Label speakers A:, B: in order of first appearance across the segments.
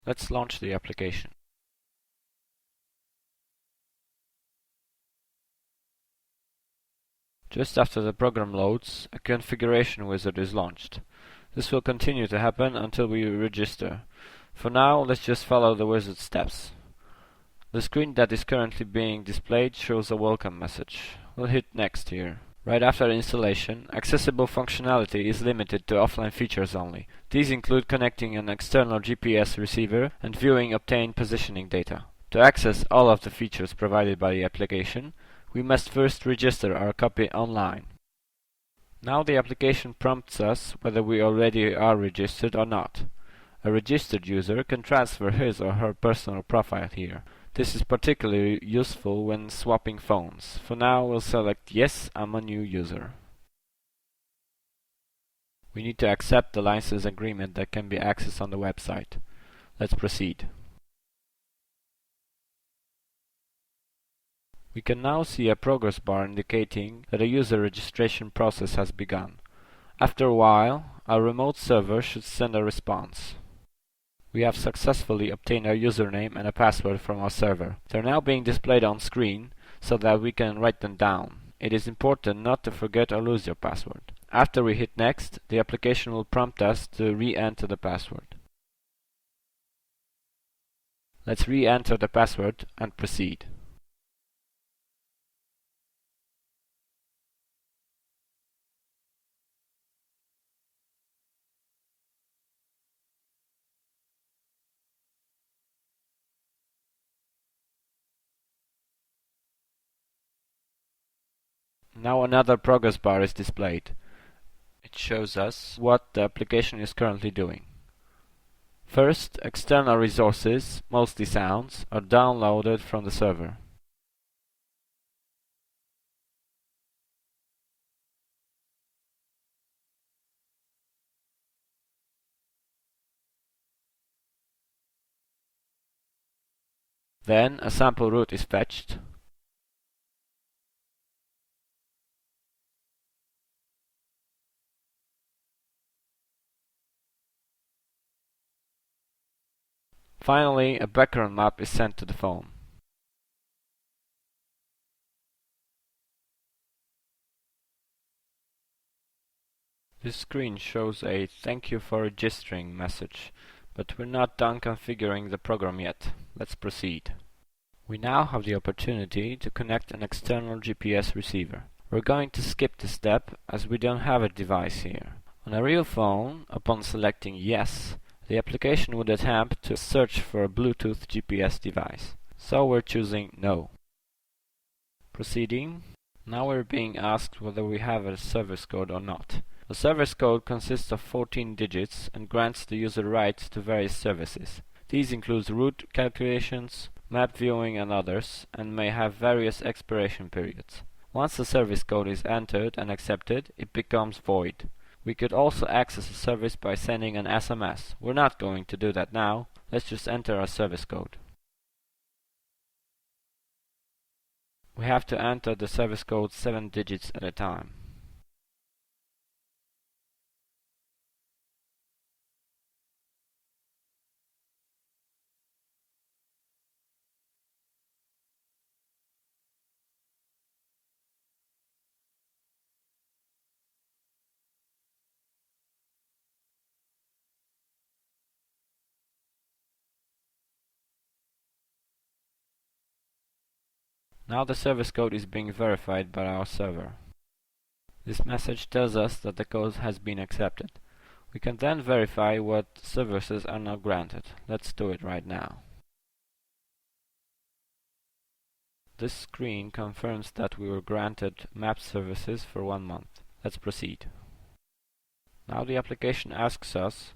A: Let's launch the application. Just after the program loads, a configuration wizard is launched. This will continue to happen until we register. For now, let's just follow the wizard steps. The screen that is currently being displayed shows a welcome message. We'll hit next here. Right after installation, accessible functionality is limited to offline features only. These include connecting an external GPS receiver and viewing obtained positioning data. To access all of the features provided by the application, we must first register our copy online. Now the application prompts us whether we already are registered or not. A registered user can transfer his or her personal profile here. This is particularly useful when swapping phones. For now, we'll select Yes, I'm a new user. We need to accept the license agreement that can be accessed on the website. Let's proceed. We can now see a progress bar indicating that a user registration process has begun. After a while, our remote server should send a response. We have successfully obtained our username and a password from our server. They're now being displayed on screen so that we can write them down. It is important not to forget or lose your password. After we hit next, the application will prompt us to re-enter the password. Let's re-enter the password and proceed. Now another progress bar is displayed. It shows us what the application is currently doing. First, external resources, mostly sounds, are downloaded from the server. Then a sample route is fetched. Finally, a background map is sent to the phone. This screen shows a "Thank you for registering" message, but we're not done configuring the program yet. Let's proceed. We now have the opportunity to connect an external GPS receiver. We're going to skip this step as we don't have a device here. On a real phone, upon selecting Yes, the application would attempt to search for a Bluetooth GPS device. So we're choosing No. Proceeding. Now we're being asked whether we have a service code or not. The service code consists of 14 digits and grants the user rights to various services. These include route calculations, map viewing and others, and may have various expiration periods. Once the service code is entered and accepted, it becomes void. We could also access a service by sending an SMS. We're not going to do that now. Let's just enter our service code. We have to enter the service code 7 digits at a time. Now the service code is being verified by our server. This message tells us that the code has been accepted. We can then verify what services are now granted. Let's do it right now. This screen confirms that we were granted map services for 1 month. Let's proceed. Now the application asks us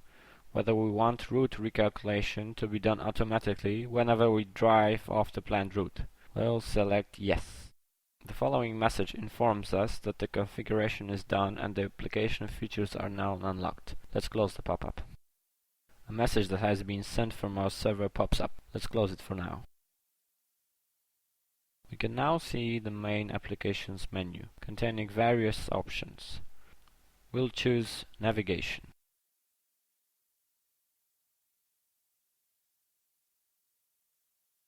A: whether we want route recalculation to be done automatically whenever we drive off the planned route. We'll select Yes. The following message informs us that the configuration is done and the application features are now unlocked. Let's close the pop-up. A message that has been sent from our server pops up. Let's close it for now. We can now see the main applications menu, containing various options. We'll choose Navigation.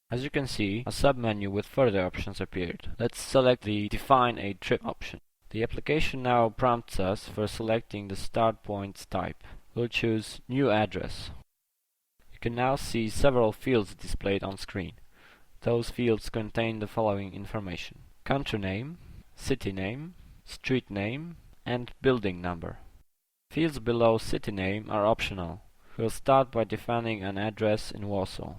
A: As you can see, a submenu with further options appeared. Let's select the Define a Trip option. The application now prompts us for selecting the start point's type. We'll choose New Address. You can now see several fields displayed on screen. Those fields contain the following information: country name, city name, street name, and building number. Fields below city name are optional. We'll start by defining an address in Warsaw.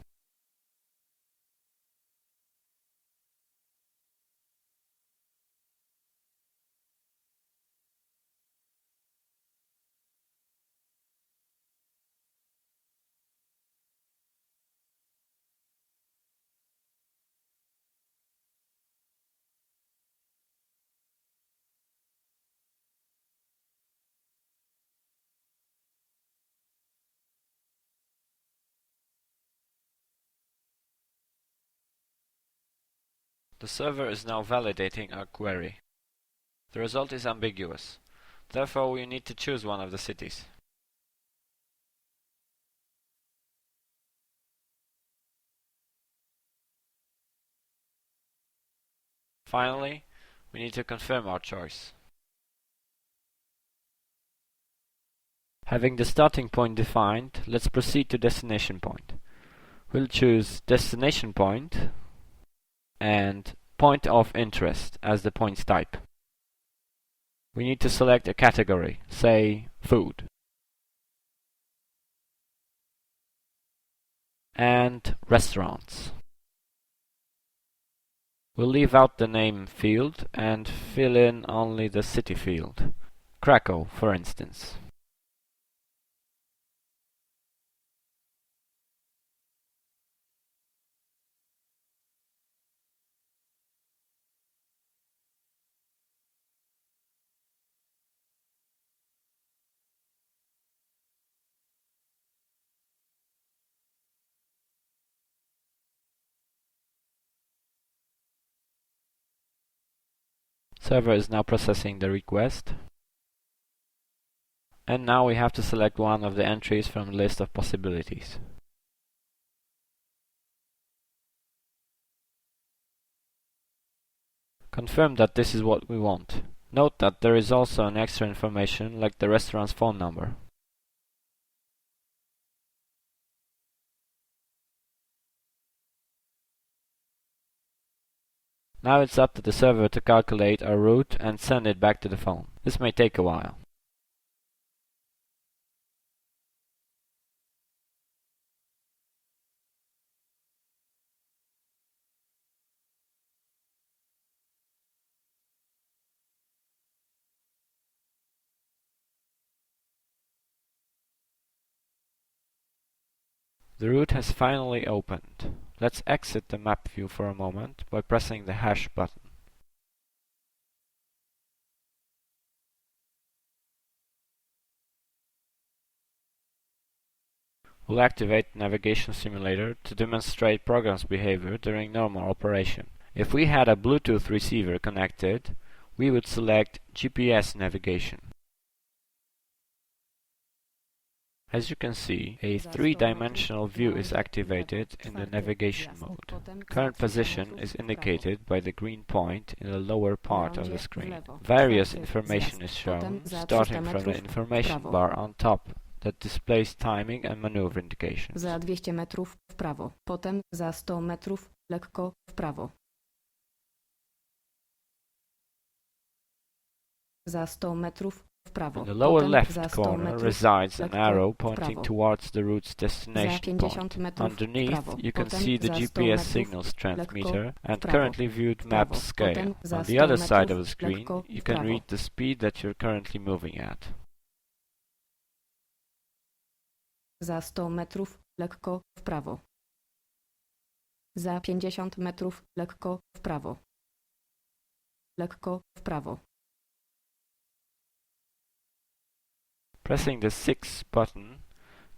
A: The server is now validating our query. The result is ambiguous. Therefore, we need to choose one of the cities. Finally, we need to confirm our choice. Having the starting point defined, let's proceed to destination point. We'll choose destination point and point of interest as the point's type. We need to select a category, say food, and restaurants. We'll leave out the name field and fill in only the city field, Krakow for instance. Server is now processing the request. And now we have to select one of the entries from the list of possibilities. Confirm that this is what we want. Note that there is also an extra information like the restaurant's phone number. Now it's up to the server to calculate our route and send it back to the phone. This may take a while. The route has finally opened. Let's exit the map view for a moment by pressing the hash button. We'll activate Navigation Simulator to demonstrate program's behavior during normal operation. If we had a Bluetooth receiver connected, we would select GPS navigation. As you can see, a three-dimensional view is activated in the navigation mode. Current position is indicated by the green point in the lower part of the screen. Various information is shown, starting from the information bar on top that displays timing and maneuver indications.
B: Za 200 metrów w prawo, potem za 100 metrów lekko w prawo. Za 100 metrów w prawo.
A: In the lower left corner resides an arrow pointing towards the route's destination point. Underneath, you can see the GPS signals transmitter and currently viewed map scale. On the other side of the screen, you can read the speed that you're currently moving at.
B: Za 100 metrów lekko w prawo. Za 50 metrów lekko w prawo. Lekko w prawo.
A: Pressing the 6 button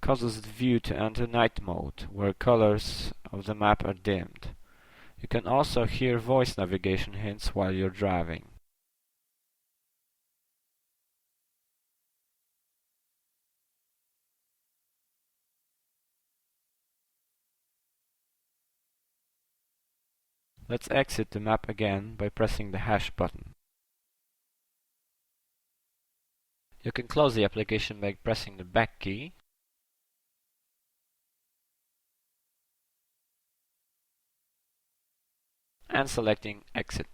A: causes the view to enter night mode, where colors of the map are dimmed. You can also hear voice navigation hints while you're driving. Let's exit the map again by pressing the hash button. You can close the application by pressing the back key. And selecting exit.